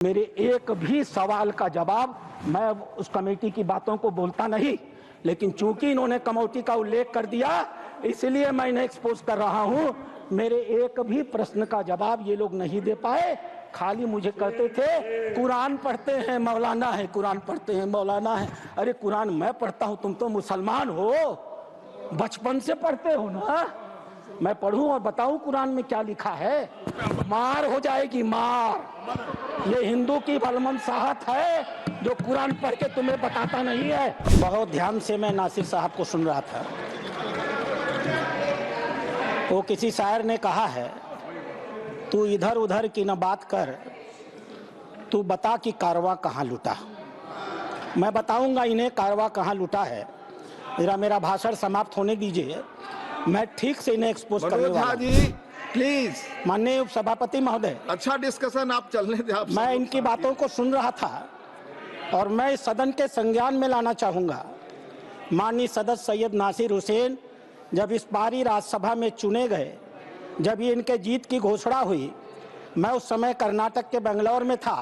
मेरे एक भी सवाल का जवाब, मैं उस कमेटी की बातों को बोलता नहीं, लेकिन चूंकि इन्होंने कमेटी का उल्लेख कर दिया इसलिए मैं इन्हें एक्सपोज कर रहा हूं। मेरे एक भी प्रश्न का जवाब ये लोग नहीं दे पाए, खाली मुझे कहते थे कुरान पढ़ते हैं मौलाना है, कुरान पढ़ते हैं मौलाना है। अरे कुरान मैं पढ़ता हूं, तुम तो मुसलमान हो, बचपन से पढ़ते हो ना। मैं पढ़ूं और बताऊं कुरान में क्या लिखा है? मार हो जाएगी मार। ये हिंदू की भलमनसाहत है जो कुरान पढ़ के तुम्हें बताता नहीं है। बहुत ध्यान से मैं नासिर साहब को सुन रहा था। वो किसी शायर ने कहा है, तू इधर उधर की न बात कर, तू बता कि कारवां कहाँ लुटा। मैं बताऊंगा इन्हें कारवां कहाँ लुटा है। मेरा भाषण समाप्त होने दीजिए, मैं ठीक से इन्हें एक्सपोज करने वाला हूं। जी प्लीज। माननीय उपसभापति महोदय, अच्छा डिस्कशन आप चलने दें। आप मैं इनकी बातों को सुन रहा था और मैं इस सदन के संज्ञान में लाना चाहूंगा। माननीय सदस्य सैयद नासिर हुसैन जब इस बारी राज्यसभा में चुने गए, जब ये इनके जीत की घोषणा हुई, मैं उस समय कर्नाटक के बेंगलोर में था।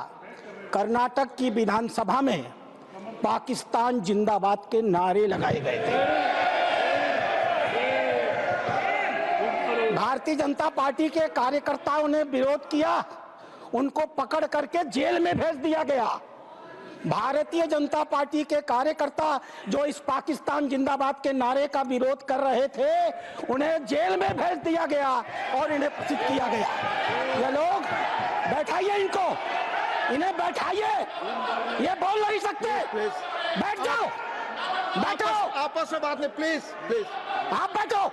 कर्नाटक की विधानसभा में पाकिस्तान जिंदाबाद के नारे लगाए गए थे। भारतीय जनता पार्टी के कार्यकर्ताओं ने विरोध किया, उनको पकड़ करके जेल में भेज दिया गया। भारतीय जनता पार्टी के कार्यकर्ता जो इस पाकिस्तान जिंदाबाद के नारे का विरोध कर रहे थे, उन्हें जेल में भेज दिया गया और इन्हें प्रसिद्ध किया गया। ये लोग बैठाइए, इन्हें बैठाइए, ये बोल नहीं सकते। बैठ जाओ, बैठो, आपस में बात नहीं, प्लीज प्लीज आप बैठो,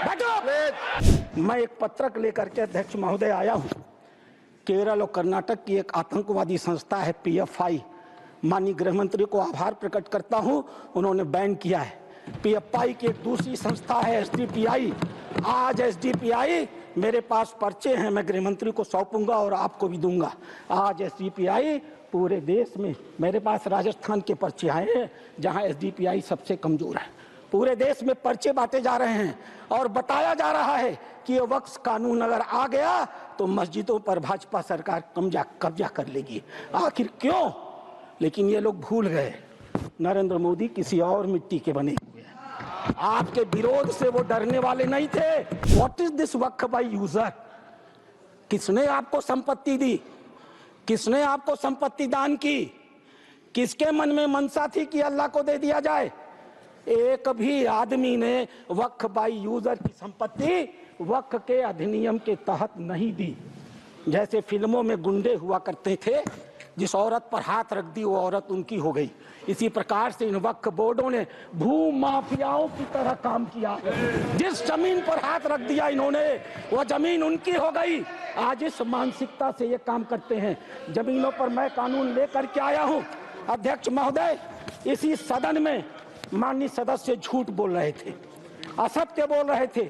बैठो। मैं एक पत्रक लेकर के अध्यक्ष महोदय आया हूं। केरल और कर्नाटक की एक आतंकवादी संस्था है PFI। माननीय गृह मंत्री को आभार प्रकट करता हूं, उन्होंने बैन किया है। PFI की एक दूसरी संस्था है SDPI। आज SDPI मेरे पास पर्चे हैं, मैं गृह मंत्री को सौंपूंगा और आपको भी दूंगा। आज SDPI पूरे देश में, मेरे पास राजस्थान के पर्चे आए हैं जहां SDPI सबसे कमजोर है। पूरे देश में पर्चे बांटे जा रहे हैं और बताया जा रहा है कि ये वक्फ कानून अगर आ गया तो मस्जिदों पर भाजपा सरकार कब्जा कर लेगी। आखिर क्यों? लेकिन ये लोग भूल गए, नरेंद्र मोदी किसी और मिट्टी के बने हुए हैं। आपके विरोध से वो डरने वाले नहीं थे। What is this Waqf by user? किसने आपको संपत्ति दी? किसने आपको संपत्ति दान की? किसके मन में मनसा थी कि अल्लाह को दे दिया जाए? एक भी आदमी ने वक्फ बाय यूजर की संपत्ति वक्फ के अधिनियम के तहत नहीं दी। जैसे फिल्मों में गुंडे हुआ करते थे, जिस औरत पर हाथ रख दी वो औरत उनकी हो गई। इसी प्रकार से इन वक्फ बोर्डों ने भू माफियाओं की तरह काम किया। जिस जमीन पर हाथ रख दिया इन्होंने, वो जमीन उनकी हो गई। आज इस मानसिकता से ये काम करते हैं। जमीनों पर मैं कानून लेकर के आया हूं। अध्यक्ष महोदय, इसी सदन में माननीय सदस्य झूठ बोल रहे थे, असत्य बोल रहे थे।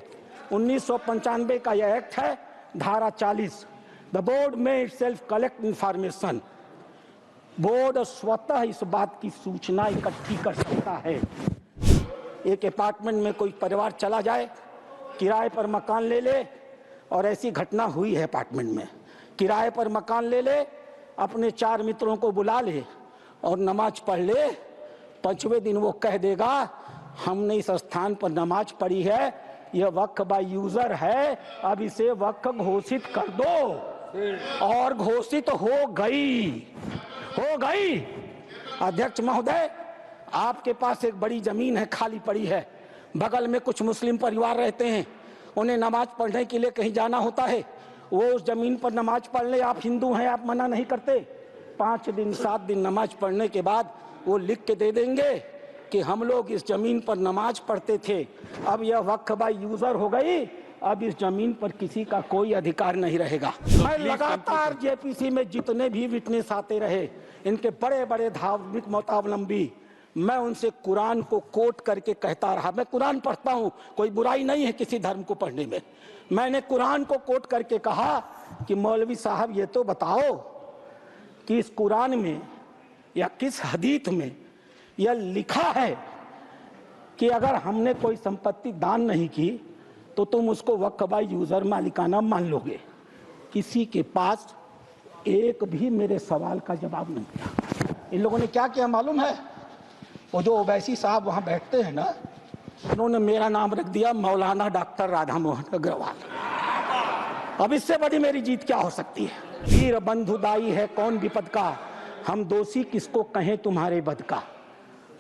1995 का यह एक्ट है, धारा 40। द बोर्ड में इटसेल्फ कलेक्ट इंफॉर्मेशन। बोर्ड स्वतः इस बात की सूचना इकट्ठी कर सकता है। एक अपार्टमेंट में कोई परिवार चला जाए, किराए पर मकान ले ले, और ऐसी घटना हुई है अपार्टमेंट में, किराए पर मकान ले ले, अपने 4 मित्रों को बुला ले और नमाज पढ़ ले। 5वें दिन वो कह देगा हमने इस स्थान पर नमाज पढ़ी है, यह वक्फ बाय यूजर है, अब इसे वक्फ घोषित कर दो। और घोषित हो गई। अध्यक्ष महोदय, आपके पास एक बड़ी जमीन है, खाली पड़ी है, बगल में कुछ मुस्लिम परिवार रहते हैं, उन्हें नमाज पढ़ने के लिए कहीं जाना होता है, वो उस जमीन पर नमाज पढ़ ले। आप हिंदू हैं, आप मना नहीं करते। 5 दिन 7 दिन नमाज पढ़ने के बाद वो लिख के दे देंगे कि हम लोग इस जमीन पर नमाज पढ़ते थे, अब यह वक्फ बाय यूजर हो गई, अब इस जमीन पर किसी का कोई अधिकार नहीं रहेगा। मैं लगातार JPC में जितने भी विटनेस आते रहे, इनके बड़े बड़े धार्मिक मतावलंबी, मैं उनसे कुरान को कोट करके कहता रहा। मैं कुरान पढ़ता हूँ, कोई बुराई नहीं है किसी धर्म को पढ़ने में। मैंने कुरान को कोट करके कहा कि मौलवी साहब ये तो बताओ कि इस कुरान में या किस हदीथ में यह लिखा है कि अगर हमने कोई संपत्ति दान नहीं की तो तुम उसको वक्फ बाय यूजर मालिकाना मान लोगे। किसी के पास एक भी मेरे सवाल का जवाब नहीं दिया। इन लोगों ने क्या किया मालूम है? वो जो ओवैसी साहब वहां बैठते हैं ना, उन्होंने मेरा नाम रख दिया मौलाना डॉक्टर राधा मोहन अग्रवाल। अब इससे बड़ी मेरी जीत क्या हो सकती है? वीर बंधुदाई है कौन विपद का, हम दोषी किसको कहें तुम्हारे बद का।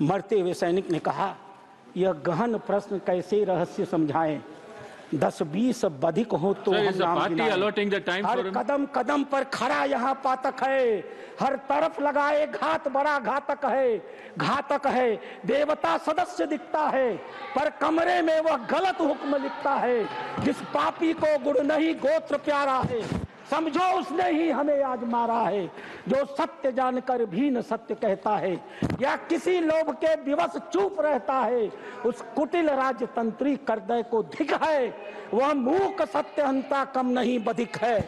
मरते हुए सैनिक ने कहा, यह गहन प्रश्न कैसे रहस्य समझाएं, 10-20 बधिक हो तो हम नाम गिनाएं। हर कदम कदम पर खड़ा यहाँ पातक है, हर तरफ लगाए घात बड़ा घातक है। घातक है देवता सदस्य दिखता है, पर कमरे में वह गलत हुक्म लिखता है। जिस पापी को गुण नहीं गोत्र प्यारा है, समझो उसने ही हमें आज मारा है। जो सत्य जानकर भी न सत्य कहता है, या किसी लोभ के विवश चुप रहता है, उस कुटिल राजतंत्री करदय को धिक है। वह मूक सत्यहंता कम नहीं बधिक है।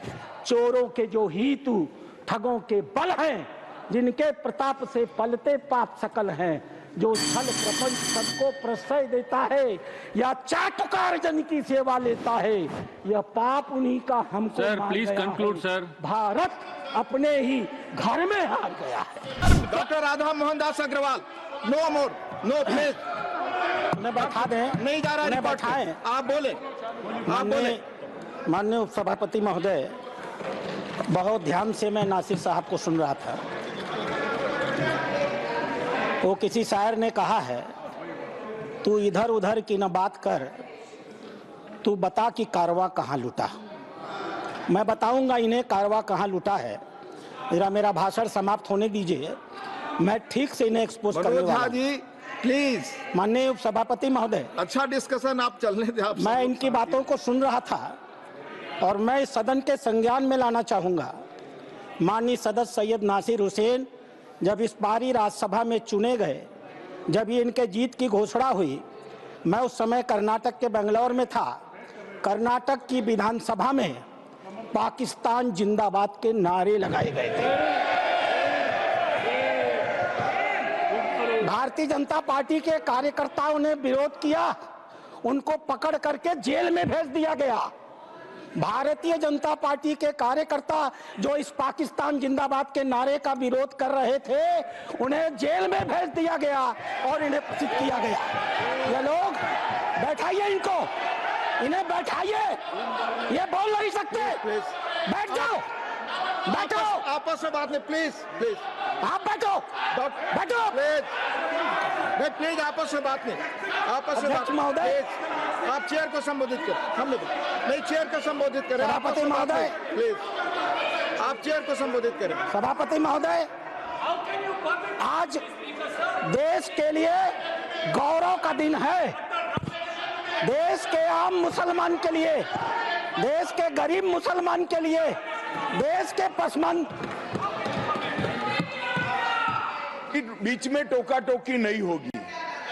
चोरों के जो हितु ठगों के बल हैं, जिनके प्रताप से पलते पाप सकल हैं। जो छल प्रपंच सबको प्रश्रय देता है, या चाटुकार जन की सेवा लेता है, यह पाप उन्हीं का हमको sir please conclude sir. Bharat अपने ही घर में हार गया है। Doctor Radha Mohan Das Agrawal, no more, no please. उन्हें बैठा दें, नहीं जा रहा है, बैठाएं। आप बोले, आप बोले। माननीय उपसभापति महोदय, बहुत ध्यान से मैं नासिर साहब को सुन रहा था। वो किसी शायर ने कहा है, तू इधर उधर की न बात कर, तू बता कि कारवां कहाँ लुटा। मैं बताऊंगा इन्हें कारवां कहाँ लुटा है। मेरा भाषण समाप्त होने दीजिए, मैं ठीक से इन्हें एक्सपोज करने वाला हूं। जी प्लीज। माननीय उपसभापति महोदय, अच्छा डिस्कशन आप चलने दें। आप मैं इनकी बातों को सुन रहा था और मैं इस सदन के संज्ञान में लाना चाहूंगा। माननीय सदस्य सैयद नासिर हुसैन जब इस बारी राज्यसभा में चुने गए, जब ये इनके जीत की घोषणा हुई, मैं उस समय कर्नाटक के बेंगलोर में था। कर्नाटक की विधानसभा में पाकिस्तान जिंदाबाद के नारे लगाए गए थे। भारतीय जनता पार्टी के कार्यकर्ताओं ने विरोध किया, उनको पकड़ करके जेल में भेज दिया गया। भारतीय जनता पार्टी के कार्यकर्ता जो इस पाकिस्तान जिंदाबाद के नारे का विरोध कर रहे थे, उन्हें जेल में भेज दिया गया और इन्हें प्रसिद्ध किया गया। ये लोग, बैठाइए इनको, इन्हें बैठाइए, ये बोल नहीं सकते। बैठ जाओ, बैठो। आपस में बात नहीं, प्लीज प्लीज। आप बैठो, बैठो प्लीज, प्लीज आपस में बात नहीं, आपस में बात महोदय। आप चेयर को संबोधित कर, हम लोग नहीं, चेयर को संबोधित करें। सभापति महोदय प्लीज, आप चेयर को संबोधित करें। सभापति महोदय, आज देश के लिए गौरव का दिन है। देश के आम मुसलमान के लिए, देश के गरीब मुसलमान के लिए, देश के पसमंद बीच में टोका टोकी नहीं होगी,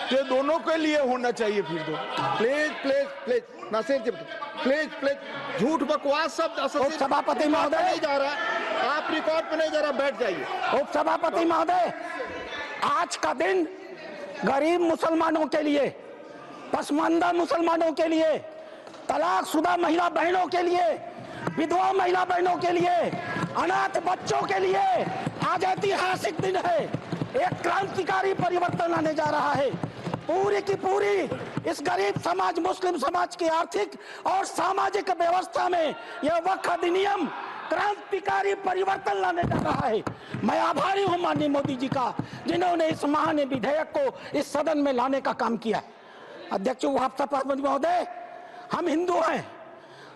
तो दोनों के लिए होना चाहिए। फिर तो please please please Nasir ji, please please. झूठ बकवास सब उपसभापति महोदय नहीं जा रहा, आप रिकॉर्ड पे नहीं जा रहा, बैठ जाइए। उपसभापति महोदय, आज का दिन गरीब मुसलमानों के लिए, पसमानदा मुसलमानों के लिए, तलाकशुदा महिला बहनों के लिए, विधवा महिला बहनों के लिए, अनाथ बच्चों के लिए आज ऐतिहासिक दिन है। एक क्रांतिकारी परिवर्तन आने जा रहा है। पूरी की पूरी इस गरीब समाज, मुस्लिम समाज की आर्थिक और सामाजिक व्यवस्था में यह वक्फ अधिनियम क्रांतिकारी परिवर्तन लाने जा रहा है। मैं आभारी हूं माननीय मोदी जी का, जिन्होंने इस महान विधेयक को इस सदन में लाने का काम किया। अध्यक्ष महोदय, हम हिंदू हैं,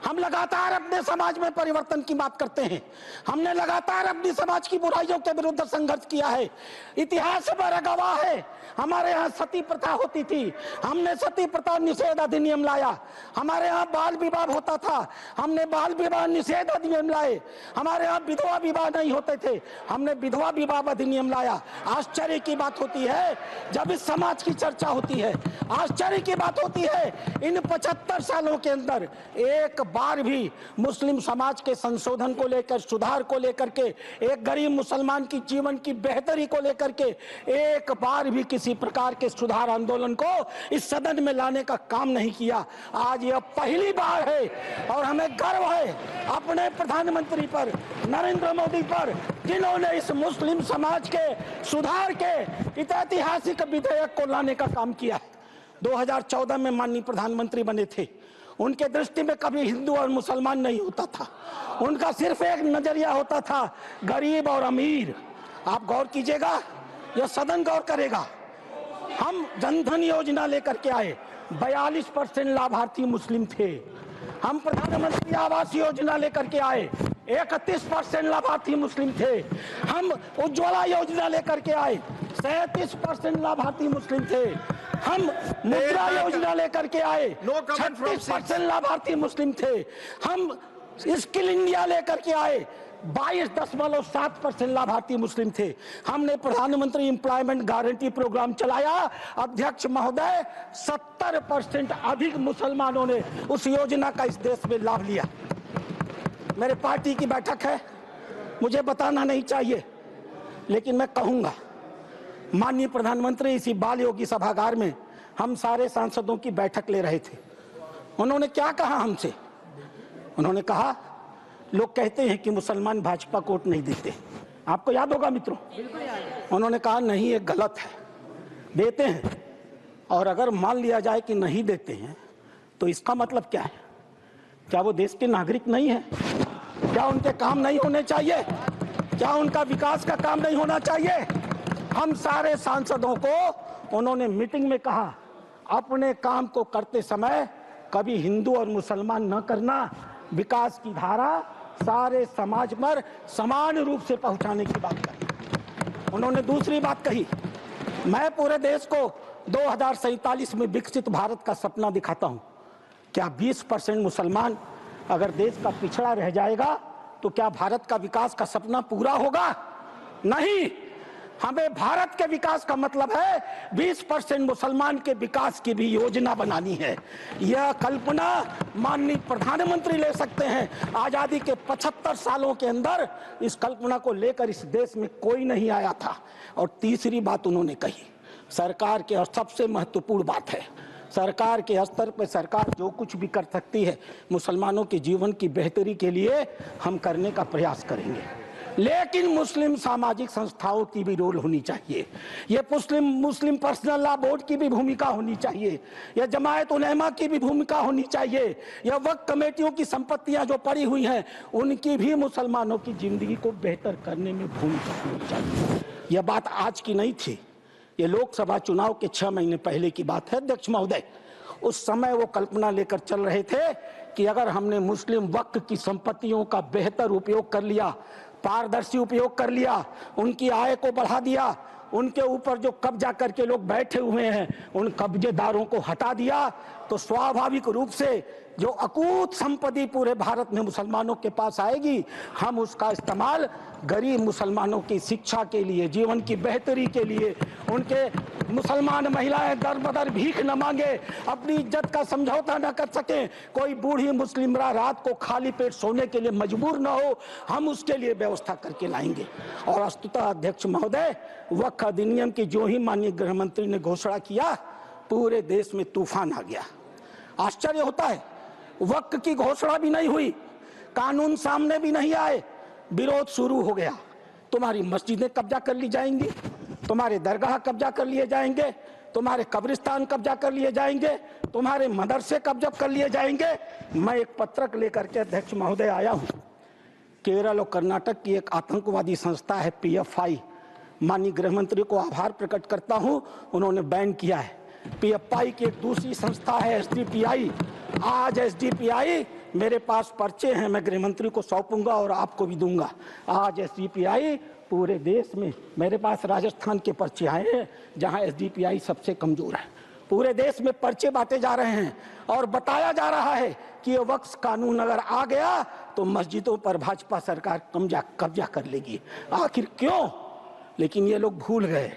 हम लगातार अपने समाज में परिवर्तन की बात करते हैं। हमने लगातार अपनी समाज की बुराइयों के विरुद्ध संघर्ष किया है। इतिहास बड़ा गवाह है, हमारे यहाँ सती प्रथा होती थी, हमने सती प्रथा निषेध अधिनियम लाया। हमारे यहाँ बाल विवाह होता था, हमने बाल विवाह निषेध अधिनियम लाए। हमारे यहाँ विधवा विवाह नहीं होते थे, हमने विधवा विवाह अधिनियम लाया। आश्चर्य की बात होती है जब इस समाज की चर्चा होती है, आश्चर्य की बात होती है इन 75 सालों के अंदर एक बार भी मुस्लिम समाज के संशोधन को लेकर, सुधार को लेकर के, एक गरीब मुसलमान की जीवन की बेहतरी को लेकर के एक बार भी किसी प्रकार के सुधार आंदोलन को इस सदन में लाने का काम नहीं किया। आज यह पहली बार है और हमें गर्व है अपने प्रधानमंत्री पर, नरेंद्र मोदी पर, जिन्होंने इस मुस्लिम समाज के सुधार के ऐतिहासिक विधेयक को लाने का काम किया है। 2014 में माननीय प्रधानमंत्री बने थे। उनके दृष्टि में कभी हिंदू और मुसलमान नहीं होता था, उनका सिर्फ एक नजरिया होता था, गरीब और अमीर। आप गौर कीजिएगा, यह सदन गौर करेगा। हम जनधन योजना लेकर के आए, 42% लाभार्थी मुस्लिम थे। हम प्रधानमंत्री आवास योजना लेकर के आए, 31% लाभार्थी मुस्लिम थे। हम उज्ज्वला योजना लेकर के आए, 37% लाभार्थी मुस्लिम थे। हम मुद्रा योजना लेकर के आए, 36% लाभार्थी मुस्लिम थे। हम स्किल इंडिया लेकर के आए, 22.7% लाभार्थी मुस्लिम थे। हमने प्रधानमंत्री एम्प्लॉयमेंट गारंटी प्रोग्राम चलाया, अध्यक्ष महोदय 70% अधिक मुसलमानों ने उस योजना का इस देश में लाभ लिया। मेरे पार्टी की बैठक है, मुझे बताना नहीं चाहिए, लेकिन मैं कहूंगा, माननीय प्रधानमंत्री इसी बाल योगी सभागार में हम सारे सांसदों की बैठक ले रहे थे। उन्होंने क्या कहा हमसे? उन्होंने कहा, लोग कहते हैं कि मुसलमान भाजपा को वोट नहीं देते। आपको याद होगा मित्रों, उन्होंने कहा नहीं, ये गलत है, देते हैं। और अगर मान लिया जाए कि नहीं देते हैं तो इसका मतलब क्या है? क्या वो देश के नागरिक नहीं है? क्या उनके काम नहीं होने चाहिए? क्या उनका विकास का काम नहीं होना चाहिए? हम सारे सांसदों को उन्होंने मीटिंग में कहा, अपने काम को करते समय कभी हिंदू और मुसलमान न करना, विकास की धारा सारे समाज पर समान रूप से पहुंचाने की बात कही। उन्होंने दूसरी बात कही, मैं पूरे देश को 2047 में विकसित भारत का सपना दिखाता हूं। क्या 20% मुसलमान अगर देश का पिछड़ा रह जाएगा तो क्या भारत का विकास का सपना पूरा होगा? नहीं। हमें भारत के विकास का मतलब है 20% मुसलमान के विकास की भी योजना बनानी है। यह कल्पना माननीय प्रधानमंत्री ले सकते हैं। आजादी के 75 सालों के अंदर इस कल्पना को लेकर इस देश में कोई नहीं आया था। और तीसरी बात उन्होंने कही, सरकार के, और सबसे महत्वपूर्ण बात है, सरकार के स्तर पर सरकार जो कुछ भी कर सकती है मुसलमानों के जीवन की बेहतरी के लिए हम करने का प्रयास करेंगे। लेकिन मुस्लिम सामाजिक संस्थाओं की भी रोल होनी चाहिए। ये मुस्लिम पर्सनल लॉ बोर्ड की भी भूमिका होनी चाहिए। यह जमायत उलेमा की भी भूमिका होनी चाहिए। यह वक्फ कमेटियों की संपत्तियां जो पड़ी हुई हैं उनकी भी मुसलमानों की जिंदगी को बेहतर करने में भूमिका होनी चाहिए। यह बात आज की नहीं थी, ये लोकसभा चुनाव के 6 महीने पहले की बात है अध्यक्ष महोदय। उस समय वो कल्पना लेकर चल रहे थे कि अगर हमने मुस्लिम वक्फ की संपत्तियों का बेहतर उपयोग कर लिया, पारदर्शी उपयोग कर लिया, उनकी आय को बढ़ा दिया, उनके ऊपर जो कब्जा करके लोग बैठे हुए हैं उन कब्जेदारों को हटा दिया, तो स्वाभाविक रूप से जो अकूत संपत्ति पूरे भारत में मुसलमानों के पास आएगी, हम उसका इस्तेमाल गरीब मुसलमानों की शिक्षा के लिए, जीवन की बेहतरी के लिए, उनके मुसलमान महिलाएं दर बदर भीख न मांगे, अपनी इज्जत का समझौता न कर सके, कोई बूढ़ी मुस्लिम रात को खाली पेट सोने के लिए मजबूर न हो, हम उसके लिए व्यवस्था करके लाएंगे। और वस्तुतः अध्यक्ष महोदय, वक्फ अधिनियम की जो ही माननीय गृह मंत्री ने घोषणा किया, पूरे देश में तूफान आ गया। आश्चर्य होता है, वक्फ की घोषणा भी नहीं हुई, कानून सामने भी नहीं आए, विरोध शुरू हो गया। तुम्हारी मस्जिदें कब्जा कर ली जाएंगी, तुम्हारे दरगाह कब्जा कर लिए जाएंगे, तुम्हारे कब्रिस्तान कब्जा कर लिए जाएंगे, तुम्हारे मदरसे कब्जा कर लिए जाएंगे। मैं एक पत्रक लेकर के अध्यक्ष महोदय आया हूं। केरल और कर्नाटक की एक आतंकवादी संस्था है PFI, माननीय गृह मंत्री को आभार प्रकट करता हूं, उन्होंने बैन किया है। PFI की एक दूसरी संस्था है SDPI। आज SDPI, मेरे पास पर्चे हैं, मैं गृह मंत्री को सौंपूंगा और आपको भी दूंगा। आज SDPI पूरे देश में, मेरे पास राजस्थान के पर्चे आए हैं जहां SDPI सबसे कमजोर है। पूरे देश में पर्चे बांटे जा रहे हैं और बताया जा रहा है कि ये वक्फ कानून अगर आ गया तो मस्जिदों पर भाजपा सरकार कब्जा कर लेगी। आखिर क्यों? लेकिन ये लोग भूल गए,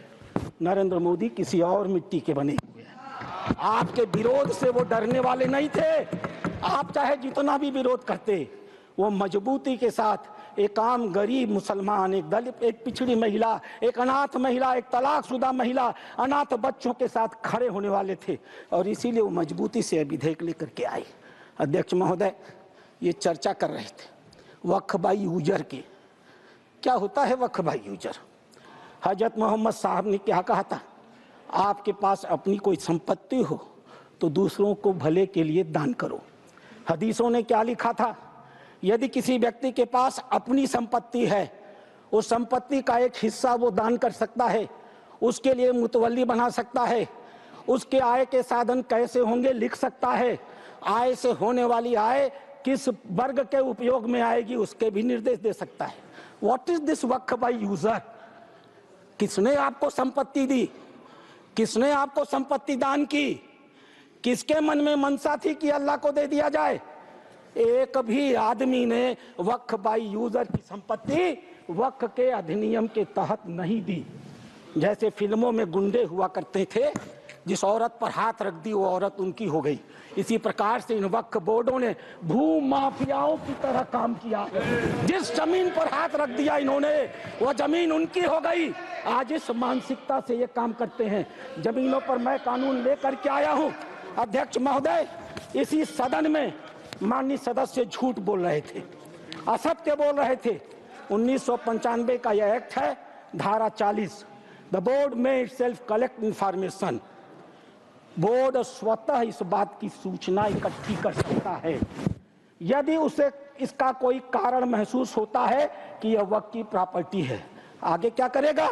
नरेंद्र मोदी किसी और मिट्टी के बने हुए हैं। आपके विरोध से वो डरने वाले नहीं थे। आप चाहे जितना भी विरोध करते, वो मजबूती के साथ एक आम गरीब मुसलमान, एक दलित, एक पिछड़ी महिला, एक अनाथ महिला, एक तलाकशुदा महिला, अनाथ बच्चों के साथ खड़े होने वाले थे और इसीलिए वो मजबूती से विधेयक लेकर के आए। अध्यक्ष महोदय, ये चर्चा कर रहे थे वक्फ बाई यूजर की। क्या होता है वक्फ बाई यूजर? हजरत मोहम्मद साहब ने क्या कहा था? आपके पास अपनी कोई संपत्ति हो तो दूसरों को भले के लिए दान करो। हदीसों ने क्या लिखा था? यदि किसी व्यक्ति के पास अपनी संपत्ति है, उस संपत्ति का एक हिस्सा वो दान कर सकता है, उसके लिए मुतवल्ली बना सकता है, उसके आय के साधन कैसे होंगे लिख सकता है, आय से होने वाली आय किस वर्ग के उपयोग में आएगी उसके भी निर्देश दे सकता है। What is this Waqf by user? किसने आपको संपत्ति दी? किसने आपको संपत्ति दान की? किसके मन में मनसा थी कि अल्लाह को दे दिया जाए? एक भी आदमी ने वक्फ बाई यूजर की संपत्ति वक्फ के अधिनियम के तहत नहीं दी। जैसे फिल्मों में गुंडे हुआ करते थे, जिस औरत पर हाथ रख दी वो औरत उनकी हो गई। इसी प्रकार से इन वक्फ बोर्डों ने भू माफियाओं की तरह काम किया। जिस जमीन पर हाथ रख दिया इन्होंने, वो जमीन उनकी हो गई। आज इस मानसिकता से ये काम करते हैं। जमीनों पर मैं कानून लेकर के आया हूं। अध्यक्ष महोदय, इसी सदन में माननीय सदस्य झूठ बोल रहे थे, असत्य बोल रहे थे। 1995 का यह एक्ट है, धारा 40। द बोर्ड में इटसेल्फ कलेक्ट इंफॉर्मेशन। बोर्ड स्वतः इस बात की सूचना इकट्ठी कर सकता है यदि उसे इसका कोई कारण महसूस होता है कि यह वक्फ की प्रॉपर्टी है। आगे क्या करेगा?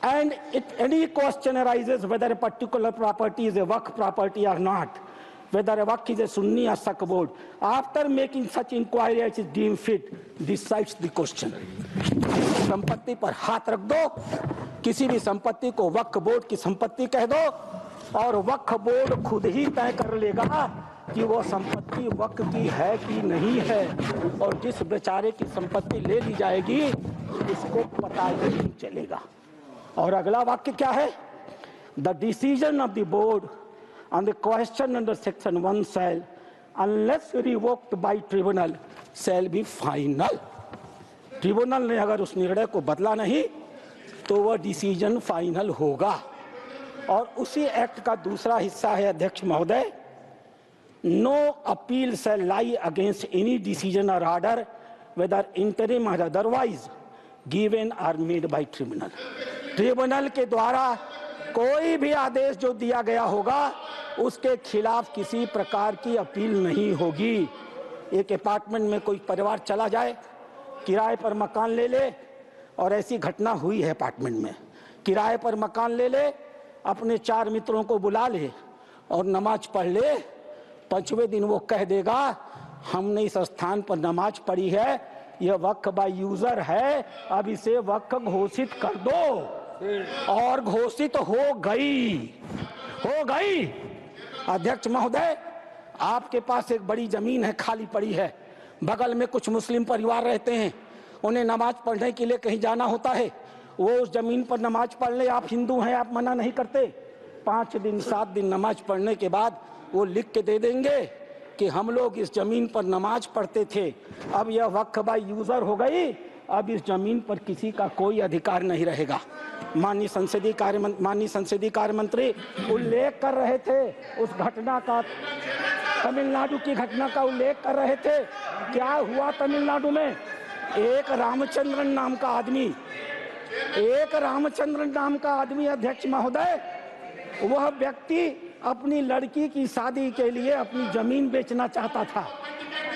And it any question arises whether a particular property is a waqf property or not, whether a waqf is a Sunni or Sikh board. After making such inquiry as is deemed fit, decides the question. संपत्ति पर हाथ रख दो, किसी भी संपत्ति को वक्फ board की संपत्ति कह दो और वक्फ बोर्ड खुद ही तय कर लेगा कि वो संपत्ति वक्फ की है कि नहीं है। और जिस बेचारे की संपत्ति ले ली जाएगी उसको पता ही नहीं चलेगा। और अगला वाक्य क्या है? The decision of the board on the question under section 1 shall, unless revoked by tribunal, shall be final. Tribunal ने अगर उस निर्णय को बदला नहीं तो वह डिसीजन फाइनल होगा। और उसी एक्ट का दूसरा हिस्सा है अध्यक्ष महोदय, no appeal shall lie against any decision or order whether interim or otherwise given or made by tribunal. Tribunal के द्वारा कोई भी आदेश जो दिया गया होगा उसके खिलाफ किसी प्रकार की अपील नहीं होगी। एक अपार्टमेंट में कोई परिवार चला जाए, किराए पर मकान ले ले, और ऐसी घटना हुई है अपार्टमेंट में, किराए पर मकान ले ले, अपने 4 मित्रों को बुला ले और नमाज पढ़ ले। 5वें दिन वो कह देगा हमने इस स्थान पर नमाज पढ़ी है, यह वक्फ बाय यूजर है, अब इसे वक्फ घोषित कर दो। और घोषित हो गई। अध्यक्ष महोदय, आपके पास एक बड़ी जमीन है, खाली पड़ी है, बगल में कुछ मुस्लिम परिवार रहते हैं, उन्हें नमाज पढ़ने के लिए कहीं जाना होता है, वो उस जमीन पर नमाज पढ़ ले। आप हिंदू हैं, आप मना नहीं करते। 5 दिन 7 दिन नमाज पढ़ने के बाद वो लिख के दे देंगे कि हम लोग इस जमीन पर नमाज पढ़ते थे, अब यह वक्फ बाय यूजर हो गई, अब इस जमीन पर किसी का कोई अधिकार नहीं रहेगा। माननीय संसदीय कार्य मंत्री उल्लेख कर रहे थे उस घटना का, तमिलनाडु की घटना का उल्लेख कर रहे थे। क्या हुआ तमिलनाडु में? एक रामचंद्रन नाम का आदमी अध्यक्ष महोदय, वह व्यक्ति अपनी लड़की की शादी के लिए अपनी जमीन बेचना चाहता था।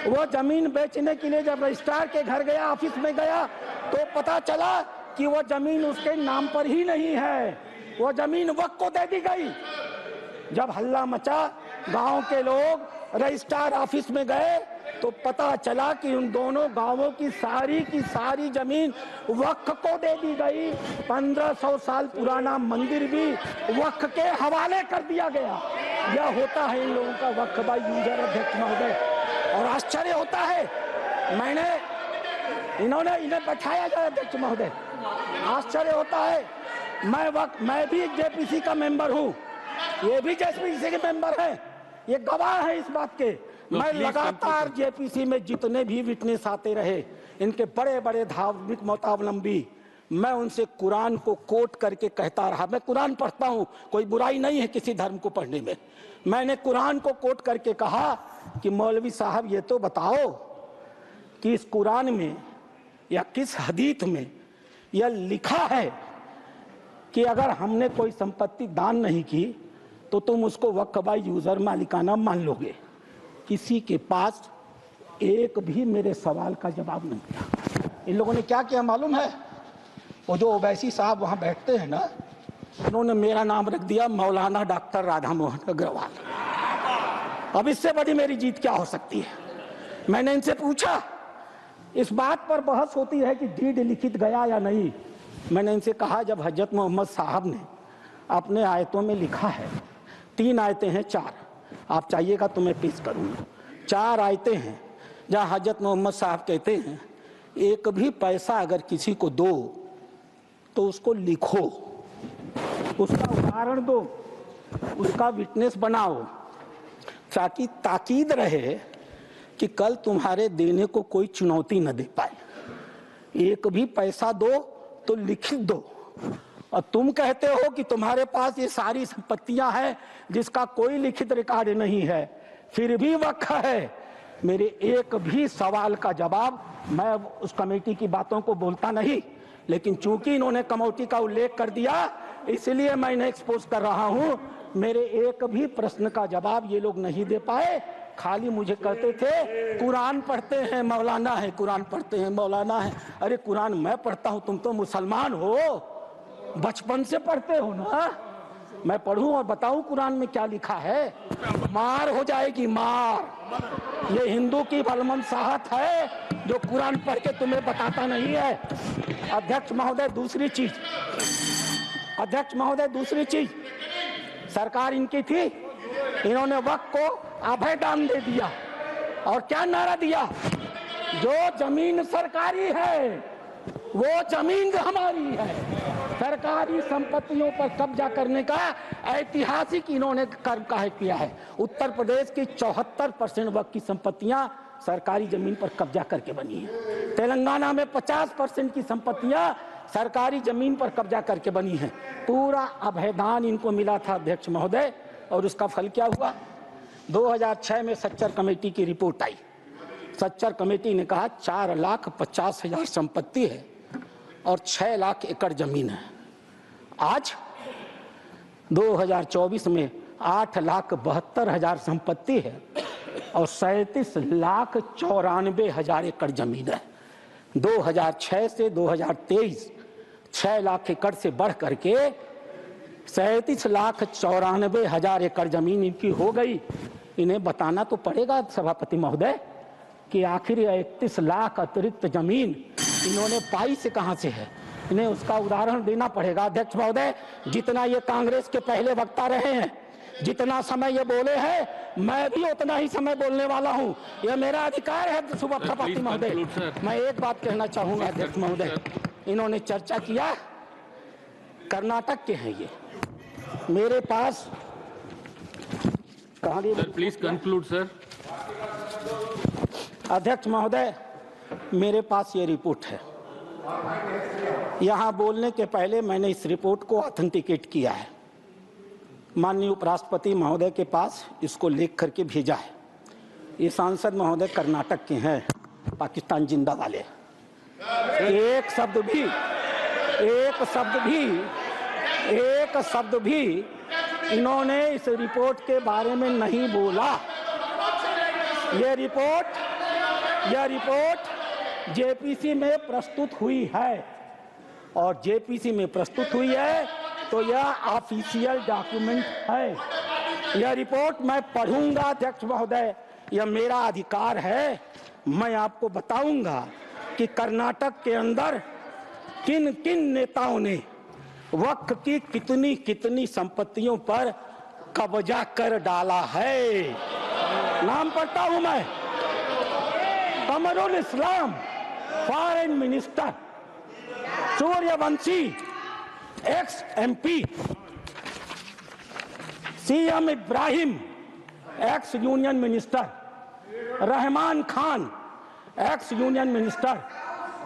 वो जमीन बेचने के लिए जब रजिस्ट्रार के घर गया, ऑफिस में गया, तो पता चला कि वो जमीन उसके नाम पर ही नहीं है, वो जमीन वक्फ को दे दी गई। जब हल्ला मचा, गांव के लोग रजिस्ट्रार ऑफिस में गए तो पता चला कि उन दोनों गांवों की सारी जमीन वक्फ को दे दी गई। 1500 साल पुराना मंदिर भी वक्फ के हवाले कर दिया गया। यह होता है इन लोगों का वक्फ बाय यूजर अध्यक्ष महोदय। और आश्चर्य होता है, इन्हें बैठाया जाए अध्यक्ष महोदय, आश्चर्य होता है। मैं भी जेपीसी का मेंबर हूँ, ये भी जेपीसी के मेंबर हैं, ये गवाह है इस बात के। मैं लगातार जेपीसी में जितने भी विटनेस आते रहे, इनके बड़े बड़े धार्मिक मतावलंबी, मैं उनसे कुरान को कोट करके कहता रहा। मैं कुरान पढ़ता हूं, कोई बुराई नहीं है किसी धर्म को पढ़ने में। मैंने कुरान को कोट करके कहा कि मौलवी साहब ये तो बताओ कि इस कुरान में या किस हदीस में यह लिखा है कि अगर हमने कोई संपत्ति दान नहीं की तो तुम उसको वक्फ बाय यूजर मालिकाना मान लोगे। किसी के पास एक भी मेरे सवाल का जवाब नहीं था। इन लोगों ने क्या किया मालूम है? वो जो ओवैसी साहब वहां बैठते हैं ना, उन्होंने मेरा नाम रख दिया मौलाना डॉक्टर राधा मोहन अग्रवाल। अब इससे बड़ी मेरी जीत क्या हो सकती है? मैंने इनसे पूछा, इस बात पर बहस होती है कि डीड लिखित गया या नहीं। मैंने इनसे कहा, जब हजरत मोहम्मद साहब ने अपने आयतों में लिखा है, 3 आयतें हैं, 4, आप चाहिएगा तो मैं पेश करूंगा। 4 आयतें हैं जहां हजरत मोहम्मद साहब कहते हैं एक भी पैसा अगर किसी को दो तो उसको लिखो, उसका उदाहरण दो, उसका विटनेस बनाओ, ताकि ताकीद रहे कि कल तुम्हारे देने को कोई चुनौती न दे पाए। एक भी पैसा दो तो लिखित दो। और तुम कहते हो कि तुम्हारे पास ये सारी संपत्तियां हैं जिसका कोई लिखित रिकॉर्ड नहीं है, फिर भी वक्फ है। मेरे एक भी सवाल का जवाब, मैं उस कमेटी की बातों को बोलता नहीं, लेकिन चूंकि इन्होंने कमेटी का उल्लेख कर दिया इसलिए मैं इन्हें एक्सपोज कर रहा हूं। मेरे एक भी प्रश्न का जवाब ये लोग नहीं दे पाए। खाली मुझे कहते थे कुरान पढ़ते हैं मौलाना है, कुरान पढ़ते हैं मौलाना है। अरे कुरान मैं पढ़ता हूं, तुम तो मुसलमान हो, बचपन से पढ़ते हो ना। मैं पढ़ूं और बताऊं कुरान में क्या लिखा है? मार हो जाएगी, मार। ये हिंदू की भलमन साहत है जो कुरान पढ़ के तुम्हें बताता नहीं है। अध्यक्ष महोदय दूसरी चीज, अध्यक्ष महोदय दूसरी चीज, सरकार इनकी थी, इन्होंने वक्फ को अभय दान दे दिया। और क्या नारा दिया? जो जमीन सरकारी है वो जमीन हमारी है। सरकारी संपत्तियों पर कब्जा करने का ऐतिहासिक इन्होंने कर्म काहे किया है। उत्तर प्रदेश की 74% वक्फ की संपत्तियां सरकारी जमीन पर कब्जा करके बनी है। तेलंगाना में 50% की संपत्तियां सरकारी जमीन पर कब्जा करके बनी है। पूरा अभयदान इनको मिला था अध्यक्ष महोदय, और उसका फल क्या हुआ? 2006 में सच्चर कमेटी की रिपोर्ट आई। सच्चर कमेटी ने कहा 4,50,000 संपत्ति है और 6 लाख एकड़ जमीन है। आज 2024 में 8,72,000 संपत्ति है और 37,94,000 एकड़ जमीन है। 2006 से 2023 6 लाख एकड़ से बढ़ करके 37,94,000 एकड़ जमीन इनकी हो गई। इन्हें बताना तो पड़ेगा सभापति महोदय कि आखिर 31 लाख अतिरिक्त जमीन इन्होंने पाई से कहां से है। इन्हें उसका उदाहरण देना पड़ेगा। अध्यक्ष महोदय, जितना ये कांग्रेस के पहले वक्ता रहे हैं, जितना समय ये बोले हैं, मैं भी उतना ही समय बोलने वाला हूं। यह मेरा अधिकार है सभापति महोदय। मैं एक बात कहना चाहूंगा अध्यक्ष महोदय, इन्होंने चर्चा किया कर्नाटक के हैं, ये मेरे पास प्लीज कंक्लूड सर। अध्यक्ष महोदय, मेरे पास ये रिपोर्ट है। यहां बोलने के पहले मैंने इस रिपोर्ट को ऑथेंटिकेट किया है। माननीय उपराष्ट्रपति महोदय के पास इसको लिख करके भेजा है। ये सांसद महोदय कर्नाटक के हैं, पाकिस्तान जिंदा वाले। एक शब्द भी इन्होंने इस रिपोर्ट के बारे में नहीं बोला। यह रिपोर्ट जेपीसी में प्रस्तुत हुई है, और जेपीसी में प्रस्तुत हुई है तो यह ऑफिशियल डॉक्यूमेंट है। यह रिपोर्ट मैं पढ़ूंगा अध्यक्ष महोदय, यह मेरा अधिकार है। मैं आपको बताऊंगा कि कर्नाटक के अंदर किन किन नेताओं ने वक्फ की कितनी कितनी संपत्तियों पर कब्जा कर डाला है। नाम पढ़ता हूं मैं। Kamrul Islam foreign minister, Suryavanshi ex MP, CM Ibrahim ex union minister, Rahman Khan ex union minister,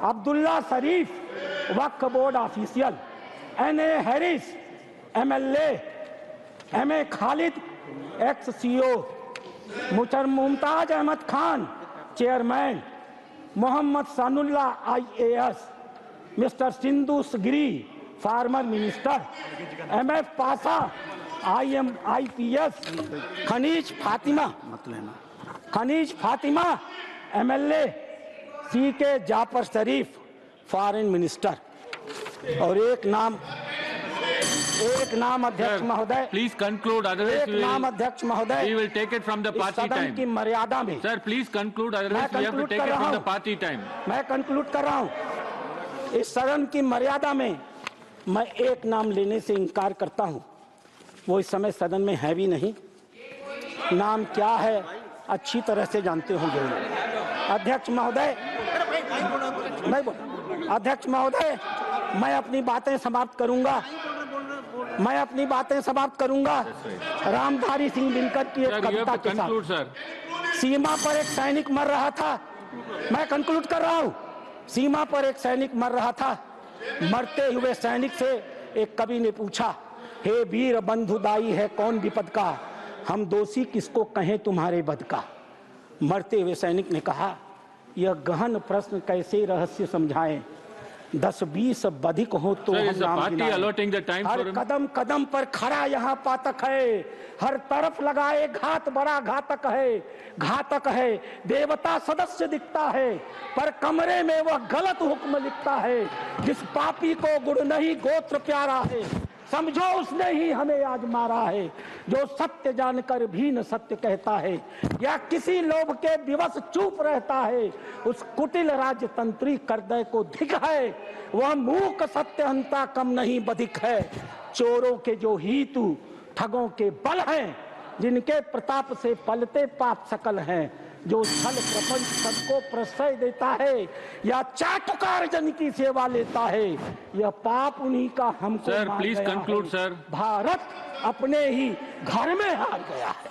Abdulla Sharif Waqf board official, NA Haris MLA, MA Khalid ex CO, Mumtaz Ahmed Khan chairman, Mohammed Sanaulla IAS, mister Sindhu Giri former minister, MF Pasha IPS, Khaneez Fatima MLA, CK Jaffer Sharief foreign minister. और एक नाम अध्यक्ष महोदय, प्लीज कंक्लूड, एक नाम अध्यक्ष महोदय, we will take it from the party सदन time. की मर्यादा में, Sir, please conclude, otherwise we have to take it from the party time. मैं कंक्लूड कर रहा हूं। इस सदन की मर्यादा में मैं एक नाम लेने से इनकार करता हूं। वो इस समय सदन में है भी नहीं। नाम क्या है अच्छी तरह से जानते होंगे। अध्यक्ष महोदय, अध्यक्ष महोदय, मैं अपनी बातें समाप्त करूंगा। रामधारी सिंह दिनकर की एक कविता के साथ, सीमा पर एक सैनिक मर रहा था। मैं कंक्लूड कर रहा हूं। सीमा पर एक सैनिक मर रहा था। मरते हुए सैनिक से एक कवि ने पूछा, हे वीर बंधुदाई है कौन विपद का, हम दोषी किसको कहें तुम्हारे बद का। मरते हुए सैनिक ने कहा, यह गहन प्रश्न कैसे रहस्य समझाएं, 10-20 बधिक हो तो हम नाम गिनाएं। हर कदम कदम पर खड़ा यहाँ पातक है, हर तरफ लगाए घात बड़ा घातक है। देवता सदस्य दिखता है पर कमरे में वह गलत हुक्म लिखता है। जिस पापी को गुण नहीं गोत्र प्यारा है, समझो उसने ही हमें आज मारा है। जो सत्य जानकर भी न सत्य कहता है, या किसी लोभ के विवश चुप रहता है, उस कुटिल राजतंत्री करदय को धिक है। वह मूक सत्यहंता कम नहीं बधिक है। चोरों के जो हितु ठगों के बल हैं, जिनके प्रताप से पलते पाप सकल हैं। जो छल प्रपंच सबको प्रश्रय देता है, या चाटुकार जन की सेवा लेता है, यह पाप उन्हीं का हमको sir please conclude sir. Bharat अपने ही घर में हार गया है।